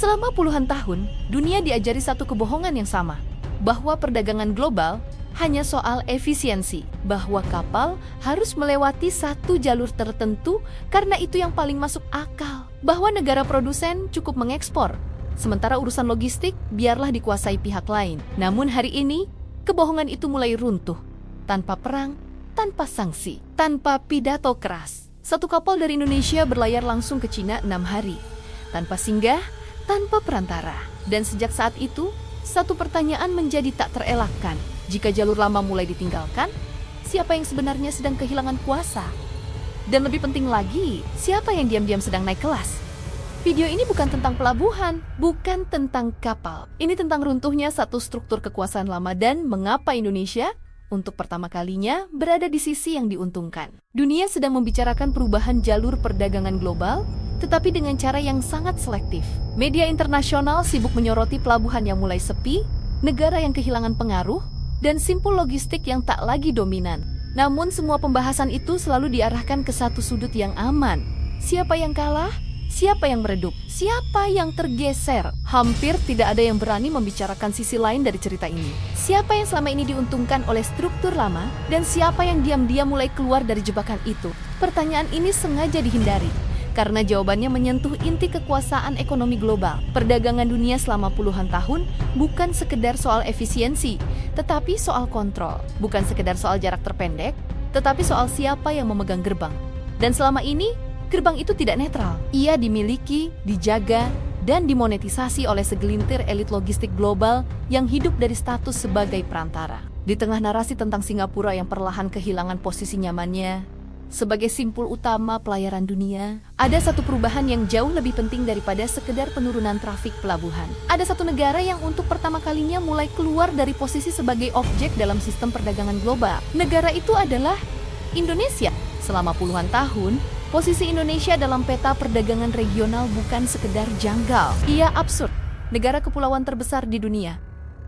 Selama puluhan tahun, dunia diajari satu kebohongan yang sama, bahwa perdagangan global hanya soal efisiensi, bahwa kapal harus melewati satu jalur tertentu karena itu yang paling masuk akal, bahwa negara produsen cukup mengekspor, sementara urusan logistik biarlah dikuasai pihak lain. Namun hari ini, kebohongan itu mulai runtuh, tanpa perang, tanpa sanksi, tanpa pidato keras. Satu kapal dari Indonesia berlayar langsung ke Cina 6 hari, tanpa singgah, tanpa perantara. Dan sejak saat itu, satu pertanyaan menjadi tak terelakkan. Jika jalur lama mulai ditinggalkan, siapa yang sebenarnya sedang kehilangan kuasa? Dan lebih penting lagi, siapa yang diam-diam sedang naik kelas? Video ini bukan tentang pelabuhan, bukan tentang kapal. Ini tentang runtuhnya satu struktur kekuasaan lama dan mengapa Indonesia untuk pertama kalinya berada di sisi yang diuntungkan. Dunia sedang membicarakan perubahan jalur perdagangan global, tetapi dengan cara yang sangat selektif. Media internasional sibuk menyoroti pelabuhan yang mulai sepi, negara yang kehilangan pengaruh, dan simpul logistik yang tak lagi dominan. Namun semua pembahasan itu selalu diarahkan ke satu sudut yang aman. Siapa yang kalah? Siapa yang meredup? Siapa yang tergeser? Hampir tidak ada yang berani membicarakan sisi lain dari cerita ini. Siapa yang selama ini diuntungkan oleh struktur lama, dan siapa yang diam-diam mulai keluar dari jebakan itu? Pertanyaan ini sengaja dihindari, karena jawabannya menyentuh inti kekuasaan ekonomi global. Perdagangan dunia selama puluhan tahun bukan sekedar soal efisiensi, tetapi soal kontrol. Bukan sekedar soal jarak terpendek, tetapi soal siapa yang memegang gerbang. Dan selama ini, gerbang itu tidak netral. Ia dimiliki, dijaga, dan dimonetisasi oleh segelintir elit logistik global yang hidup dari status sebagai perantara. Di tengah narasi tentang Singapura yang perlahan kehilangan posisi nyamannya sebagai simpul utama pelayaran dunia, ada satu perubahan yang jauh lebih penting daripada sekedar penurunan trafik pelabuhan. Ada satu negara yang untuk pertama kalinya mulai keluar dari posisi sebagai objek dalam sistem perdagangan global. Negara itu adalah Indonesia. Selama puluhan tahun, posisi Indonesia dalam peta perdagangan regional bukan sekedar janggal. Ia absurd. Negara kepulauan terbesar di dunia,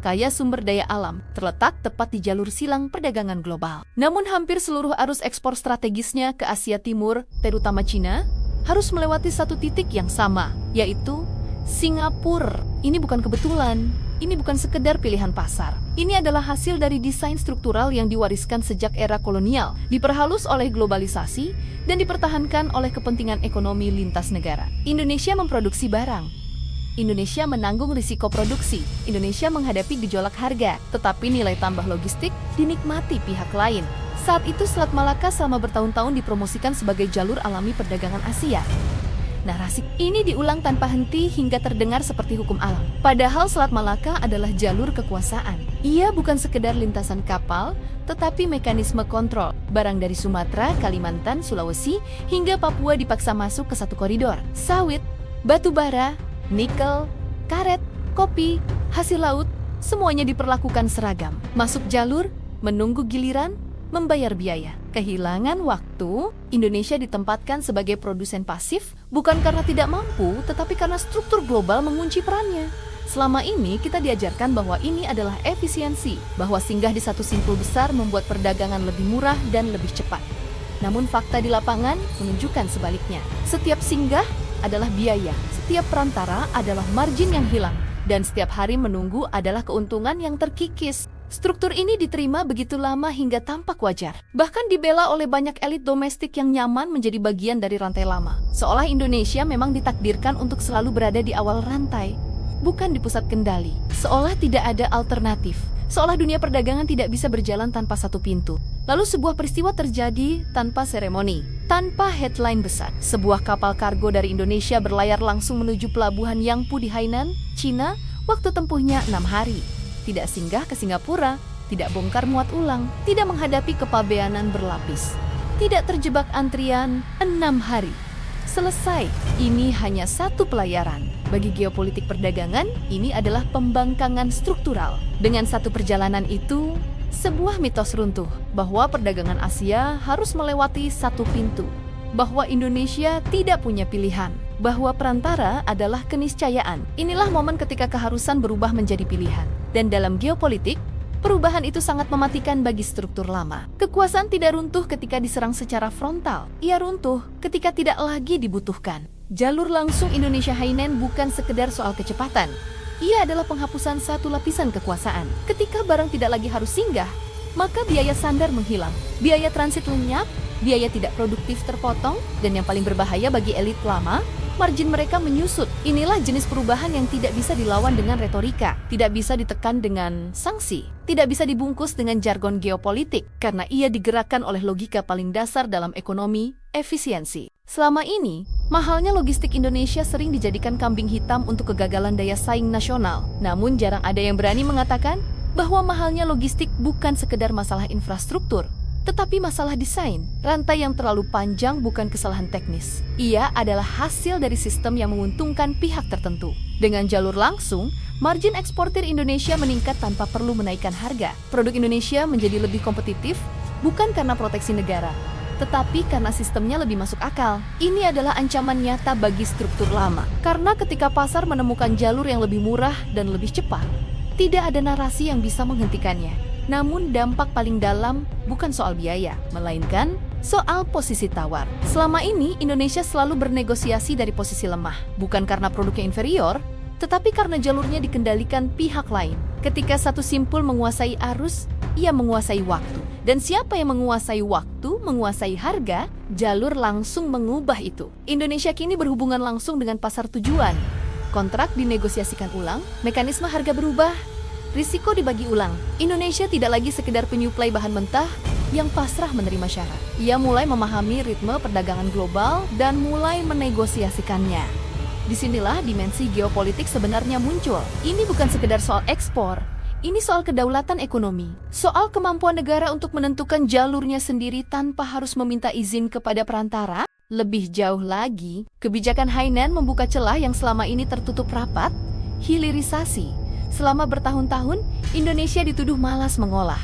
kaya sumber daya alam, terletak tepat di jalur silang perdagangan global. Namun hampir seluruh arus ekspor strategisnya ke Asia Timur, terutama Cina, harus melewati satu titik yang sama, yaitu Singapura. Ini bukan kebetulan. Ini bukan sekedar pilihan pasar. Ini adalah hasil dari desain struktural yang diwariskan sejak era kolonial, diperhalus oleh globalisasi, dan dipertahankan oleh kepentingan ekonomi lintas negara. Indonesia memproduksi barang. Indonesia menanggung risiko produksi. Indonesia menghadapi gejolak harga, tetapi nilai tambah logistik dinikmati pihak lain. Saat itu Selat Malaka selama bertahun-tahun dipromosikan sebagai jalur alami perdagangan Asia. Narasi ini diulang tanpa henti hingga terdengar seperti hukum alam. Padahal Selat Malaka adalah jalur kekuasaan. Ia bukan sekedar lintasan kapal, tetapi mekanisme kontrol. Barang dari Sumatera, Kalimantan, Sulawesi, hingga Papua dipaksa masuk ke satu koridor. Sawit, batu bara, nikel, karet, kopi, hasil laut, semuanya diperlakukan seragam. Masuk jalur, menunggu giliran, membayar biaya. Kehilangan waktu, Indonesia ditempatkan sebagai produsen pasif bukan karena tidak mampu, tetapi karena struktur global mengunci perannya. Selama ini kita diajarkan bahwa ini adalah efisiensi, bahwa singgah di satu simpul besar membuat perdagangan lebih murah dan lebih cepat. Namun fakta di lapangan menunjukkan sebaliknya. Setiap singgah adalah biaya, setiap perantara adalah margin yang hilang, dan setiap hari menunggu adalah keuntungan yang terkikis. Struktur ini diterima begitu lama hingga tampak wajar. Bahkan dibela oleh banyak elit domestik yang nyaman menjadi bagian dari rantai lama. Seolah Indonesia memang ditakdirkan untuk selalu berada di awal rantai, bukan di pusat kendali. Seolah tidak ada alternatif. Seolah dunia perdagangan tidak bisa berjalan tanpa satu pintu. Lalu sebuah peristiwa terjadi tanpa seremoni, tanpa headline besar. Sebuah kapal kargo dari Indonesia berlayar langsung menuju pelabuhan Yangpu di Hainan, Cina, waktu tempuhnya 6 hari. Tidak singgah ke Singapura, tidak bongkar muat ulang, tidak menghadapi kepabeanan berlapis, tidak terjebak antrian 6 hari. Selesai, ini hanya satu pelayaran. Bagi geopolitik perdagangan, ini adalah pembangkangan struktural. Dengan satu perjalanan itu, sebuah mitos runtuh bahwa perdagangan Asia harus melewati satu pintu, bahwa Indonesia tidak punya pilihan, bahwa perantara adalah keniscayaan. Inilah momen ketika keharusan berubah menjadi pilihan. Dan dalam geopolitik, perubahan itu sangat mematikan bagi struktur lama. Kekuasaan tidak runtuh ketika diserang secara frontal. Ia runtuh ketika tidak lagi dibutuhkan. Jalur langsung Indonesia-Hainan bukan sekedar soal kecepatan. Ia adalah penghapusan satu lapisan kekuasaan. Ketika barang tidak lagi harus singgah, maka biaya sandar menghilang, biaya transit lenyap, biaya tidak produktif terpotong, dan yang paling berbahaya bagi elit lama, margin mereka menyusut. Inilah jenis perubahan yang tidak bisa dilawan dengan retorika, tidak bisa ditekan dengan sanksi, tidak bisa dibungkus dengan jargon geopolitik, karena ia digerakkan oleh logika paling dasar dalam ekonomi, efisiensi. Selama ini, mahalnya logistik Indonesia sering dijadikan kambing hitam untuk kegagalan daya saing nasional. Namun jarang ada yang berani mengatakan bahwa mahalnya logistik bukan sekedar masalah infrastruktur, tetapi masalah desain. Rantai yang terlalu panjang bukan kesalahan teknis. Ia adalah hasil dari sistem yang menguntungkan pihak tertentu. Dengan jalur langsung, margin eksportir Indonesia meningkat tanpa perlu menaikkan harga. Produk Indonesia menjadi lebih kompetitif, bukan karena proteksi negara, tetapi karena sistemnya lebih masuk akal. Ini adalah ancaman nyata bagi struktur lama. Karena ketika pasar menemukan jalur yang lebih murah dan lebih cepat, tidak ada narasi yang bisa menghentikannya. Namun dampak paling dalam bukan soal biaya, melainkan soal posisi tawar. Selama ini Indonesia selalu bernegosiasi dari posisi lemah, bukan karena produknya inferior, tetapi karena jalurnya dikendalikan pihak lain. Ketika satu simpul menguasai arus, ia menguasai waktu. Dan siapa yang menguasai waktu, menguasai harga, jalur langsung mengubah itu. Indonesia kini berhubungan langsung dengan pasar tujuan. Kontrak dinegosiasikan ulang, mekanisme harga berubah, risiko dibagi ulang. Indonesia tidak lagi sekedar penyuplai bahan mentah yang pasrah menerima syarat. Ia mulai memahami ritme perdagangan global dan mulai menegosiasikannya. Disinilah dimensi geopolitik sebenarnya muncul. Ini bukan sekedar soal ekspor, ini soal kedaulatan ekonomi. Soal kemampuan negara untuk menentukan jalurnya sendiri tanpa harus meminta izin kepada perantara. Lebih jauh lagi, kebijakan Hainan membuka celah yang selama ini tertutup rapat, hilirisasi. Selama bertahun-tahun, Indonesia dituduh malas mengolah.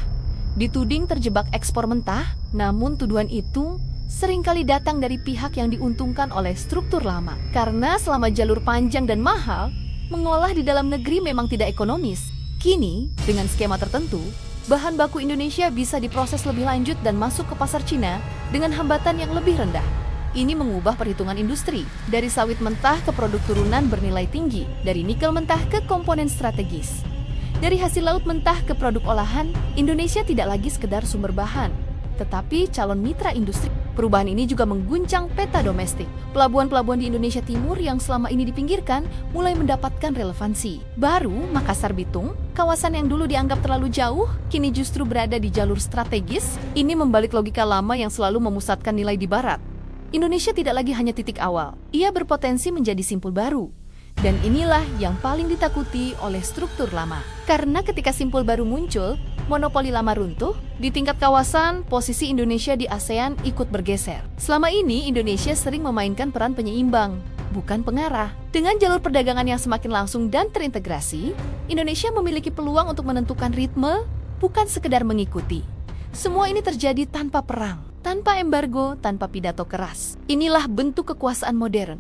Dituding terjebak ekspor mentah, namun tuduhan itu seringkali datang dari pihak yang diuntungkan oleh struktur lama. Karena selama jalur panjang dan mahal, mengolah di dalam negeri memang tidak ekonomis. Kini, dengan skema tertentu, bahan baku Indonesia bisa diproses lebih lanjut dan masuk ke pasar Cina dengan hambatan yang lebih rendah. Ini mengubah perhitungan industri, dari sawit mentah ke produk turunan bernilai tinggi, dari nikel mentah ke komponen strategis. Dari hasil laut mentah ke produk olahan, Indonesia tidak lagi sekedar sumber bahan, tetapi calon mitra industri. Perubahan ini juga mengguncang peta domestik. Pelabuhan-pelabuhan di Indonesia Timur yang selama ini dipinggirkan mulai mendapatkan relevansi. Baru, Makassar Bitung, kawasan yang dulu dianggap terlalu jauh, kini justru berada di jalur strategis. Ini membalik logika lama yang selalu memusatkan nilai di barat. Indonesia tidak lagi hanya titik awal. Ia berpotensi menjadi simpul baru. Dan inilah yang paling ditakuti oleh struktur lama. Karena ketika simpul baru muncul, monopoli lama runtuh, di tingkat kawasan, posisi Indonesia di ASEAN ikut bergeser. Selama ini, Indonesia sering memainkan peran penyeimbang, bukan pengarah. Dengan jalur perdagangan yang semakin langsung dan terintegrasi, Indonesia memiliki peluang untuk menentukan ritme, bukan sekedar mengikuti. Semua ini terjadi tanpa perang, tanpa embargo, tanpa pidato keras. Inilah bentuk kekuasaan modern.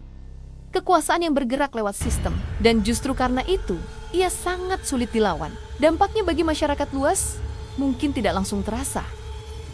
Kekuasaan yang bergerak lewat sistem. Dan justru karena itu, ia sangat sulit dilawan. Dampaknya bagi masyarakat luas mungkin tidak langsung terasa.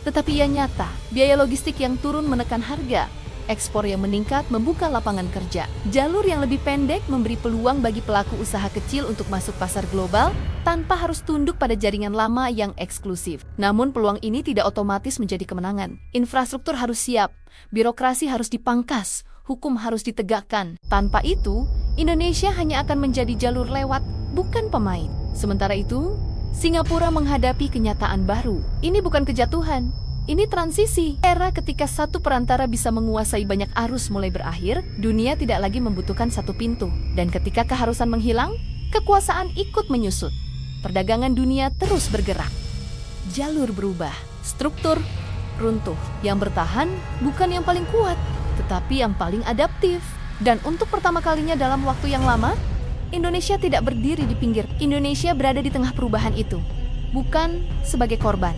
Tetapi ia nyata, biaya logistik yang turun menekan harga, ekspor yang meningkat membuka lapangan kerja. Jalur yang lebih pendek memberi peluang bagi pelaku usaha kecil untuk masuk pasar global tanpa harus tunduk pada jaringan lama yang eksklusif. Namun peluang ini tidak otomatis menjadi kemenangan. Infrastruktur harus siap, birokrasi harus dipangkas, hukum harus ditegakkan. Tanpa itu, Indonesia hanya akan menjadi jalur lewat, bukan pemain. Sementara itu, Singapura menghadapi kenyataan baru. Ini bukan kejatuhan, ini transisi. Era ketika satu perantara bisa menguasai banyak arus mulai berakhir, dunia tidak lagi membutuhkan satu pintu. Dan ketika keharusan menghilang, kekuasaan ikut menyusut. Perdagangan dunia terus bergerak. Jalur berubah, struktur runtuh. Yang bertahan bukan yang paling kuat, tetapi yang paling adaptif. Dan untuk pertama kalinya dalam waktu yang lama, Indonesia tidak berdiri di pinggir. Indonesia berada di tengah perubahan itu. Bukan sebagai korban,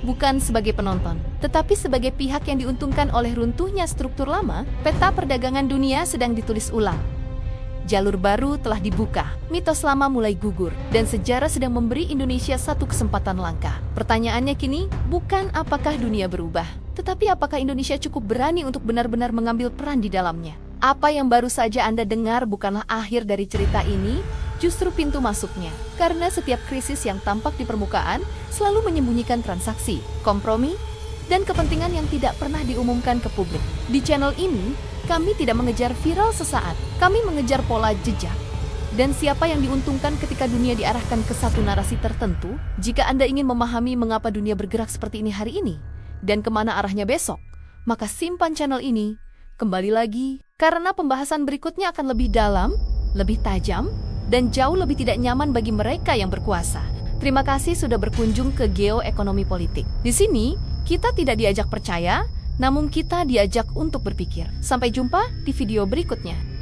bukan sebagai penonton, tetapi sebagai pihak yang diuntungkan oleh runtuhnya struktur lama. Peta perdagangan dunia sedang ditulis ulang. Jalur baru telah dibuka, mitos lama mulai gugur, dan sejarah sedang memberi Indonesia satu kesempatan langka. Pertanyaannya kini, bukan apakah dunia berubah, tetapi apakah Indonesia cukup berani untuk benar-benar mengambil peran di dalamnya. Apa yang baru saja Anda dengar bukanlah akhir dari cerita ini, justru pintu masuknya. Karena setiap krisis yang tampak di permukaan selalu menyembunyikan transaksi, kompromi, dan kepentingan yang tidak pernah diumumkan ke publik. Di channel ini, kami tidak mengejar viral sesaat, kami mengejar pola jejak. Dan siapa yang diuntungkan ketika dunia diarahkan ke satu narasi tertentu? Jika Anda ingin memahami mengapa dunia bergerak seperti ini hari ini, dan kemana arahnya besok, maka simpan channel ini. Kembali lagi, karena pembahasan berikutnya akan lebih dalam, lebih tajam, dan jauh lebih tidak nyaman bagi mereka yang berkuasa. Terima kasih sudah berkunjung ke Geoekonomi Politik. Di sini, kita tidak diajak percaya, namun kita diajak untuk berpikir. Sampai jumpa di video berikutnya.